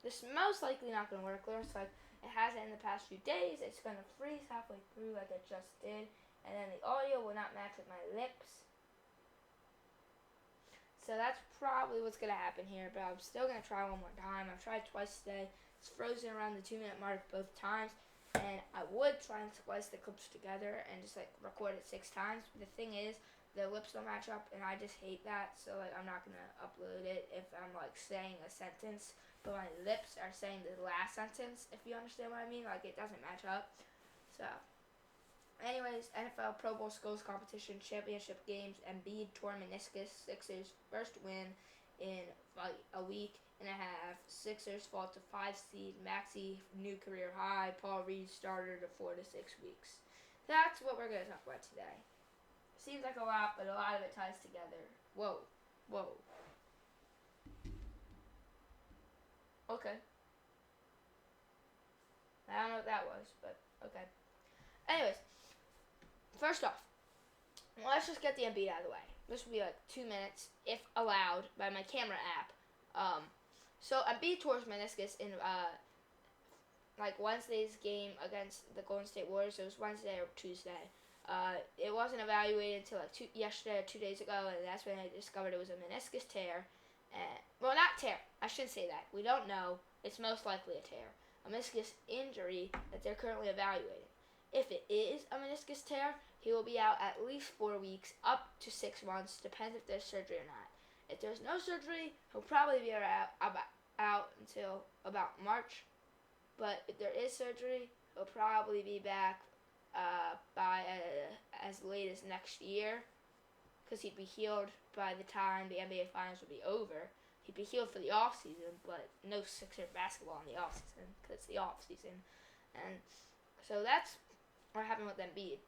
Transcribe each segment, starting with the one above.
this is most likely not going to work. Looks like it hasn't in the past few days. It's going to freeze halfway through like it just did. And then the audio will not match with my lips. So that's probably what's going to happen here. But I'm still going to try one more time. I've tried twice today. It's frozen around the 2-minute mark both times. And I would try and splice the clips together and just like record it 6 times. But the thing is, the lips don't match up, and I just hate that. So like, I'm not gonna upload it if I'm like saying a sentence, but my lips are saying the last sentence. If you understand what I mean, like it doesn't match up. So, anyways, NFL Pro Bowl skills competition championship games. Embiid tore meniscus. Sixers first win in like a week and a half. Sixers fall to 5 seed. Maxey new career high. Paul Reed starter to 4 to 6 weeks. That's what we're gonna talk about today. Seems like a lot, but a lot of it ties together. Whoa. Okay. I don't know what that was, but okay. Anyways, first off, let's just get the Embiid out of the way. This will be like 2 minutes, if allowed, by my camera app. So Embiid tore his meniscus in like Wednesday's game against the Golden State Warriors. It was Wednesday or Tuesday. It wasn't evaluated until like yesterday or 2 days ago, and that's when I discovered it was a meniscus tear. Well, not tear. I shouldn't say that. We don't know. It's most likely a tear. A meniscus injury that they're currently evaluating. If it is a meniscus tear, he will be out at least 4 weeks, up to 6 months, depends if there's surgery or not. If there's no surgery, he'll probably be out until about March. But if there is surgery, he'll probably be back by as late as next year, because he'd be healed by the time the NBA Finals would be over. He'd be healed for the off season, but no Sixer basketball in the off season because it's the off season, and so that's what happened with Embiid.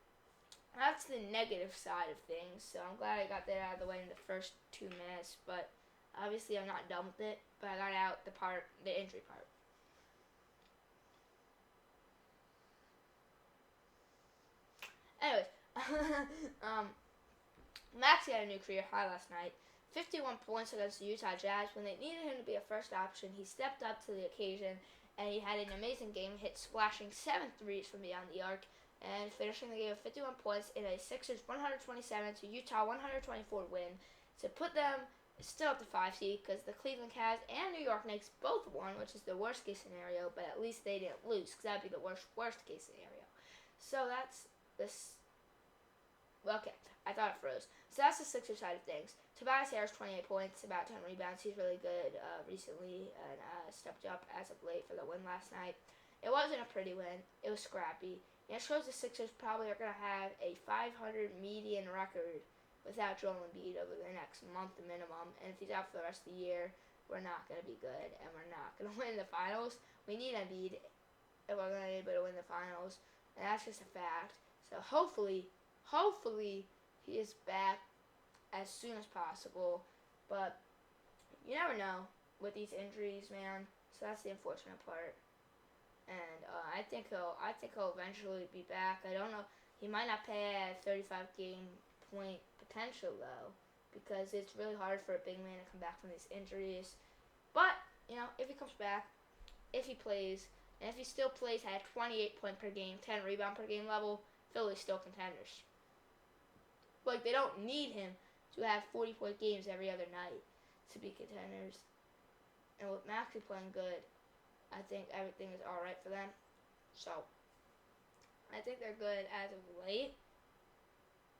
That's the negative side of things. So I'm glad I got that out of the way in the first 2 minutes. But obviously I'm not done with it. But I got out the injury part. Anyways, Maxey had a new career high last night. 51 points against the Utah Jazz. When they needed him to be a first option, he stepped up to the occasion, and he had an amazing game, hit splashing 7 threes from beyond the arc, and finishing the game with 51 points in a Sixers 127 to Utah 124 win to put them still at the 5 seed, because the Cleveland Cavs and New York Knicks both won, which is the worst case scenario, but at least they didn't lose, because that would be the worst case scenario. So that's this. Okay, I thought it froze. So that's the Sixers side of things. Tobias Harris, 28 points, about 10 rebounds. He's really good recently and stepped up as of late for the win last night. It wasn't a pretty win. It was scrappy. And it shows the Sixers probably are going to have a 500 median record without Joel Embiid over the next month minimum. And if he's out for the rest of the year, we're not going to be good, and we're not going to win the finals. We need Embiid if we're going to be able to win the finals, and that's just a fact. So hopefully he is back as soon as possible, but you never know with these injuries, man. So that's the unfortunate part. And I think he'll eventually be back. I don't know. He might not pay a 35 game point potential though, because it's really hard for a big man to come back from these injuries. But if he comes back, if he plays, and if he still plays at a 28 point per game, 10 rebound per game level, Philly's still contenders. Like, they don't need him to have 40 point games every other night to be contenders. And with Maxey playing good, I think everything is alright for them. So, I think they're good as of late.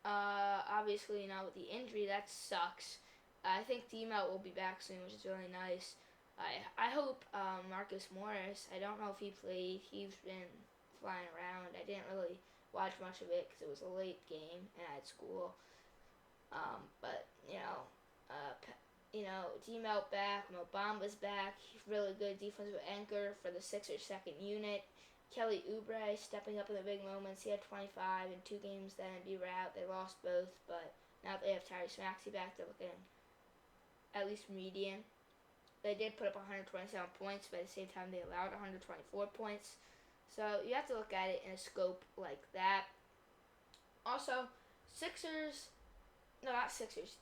Obviously, with the injury, that sucks. I think D-Melt will be back soon, which is really nice. I hope Marcus Morris, I don't know if he played. He's been flying around. I didn't really watch much of it because it was a late game and I had school. But D-Melt back, Mo Bamba's back. He's really good defensive anchor for the Sixers second unit. Kelly Oubre stepping up in the big moments. He had 25 in 2 games then Embiid were out. They lost both, but now they have Tyrese Maxey back. They're looking at least median. They did put up 127 points, but at the same time they allowed 124 points. So you have to look at it in a scope like that. Also,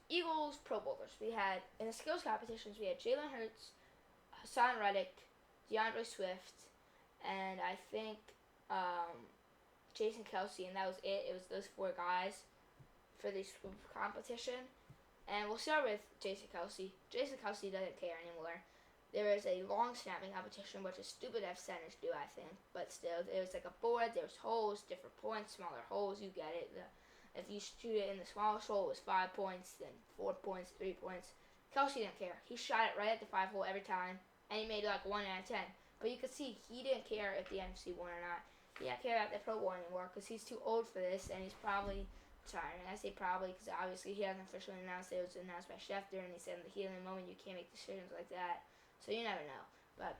Eagles Pro Bowlers. We had, in the skills competitions, we had Jalen Hurts, Hassan Reddick, DeAndre Swift, and I think Jason Kelsey, and that was it. It was those 4 guys for this competition. And we'll start with Jason Kelsey. Jason Kelsey doesn't care anymore. There is a long snapping competition, which is stupid to have centers do, I think. But still, it was like a board. There was holes, different points, smaller holes. You get it. If you shoot it in the smallest hole, it was 5 points, then 4 points, 3 points. Kelsey didn't care. He shot it right at the 5 hole every time, and he made like 1 out of 10. But you could see he didn't care if the NFC won or not. He didn't care about the Pro Bowl anymore because he's too old for this, and he's probably tired. And I say probably because obviously he hasn't officially announced it. It was announced by Schefter, and he said in the healing moment you can't make decisions like that. So you never know. But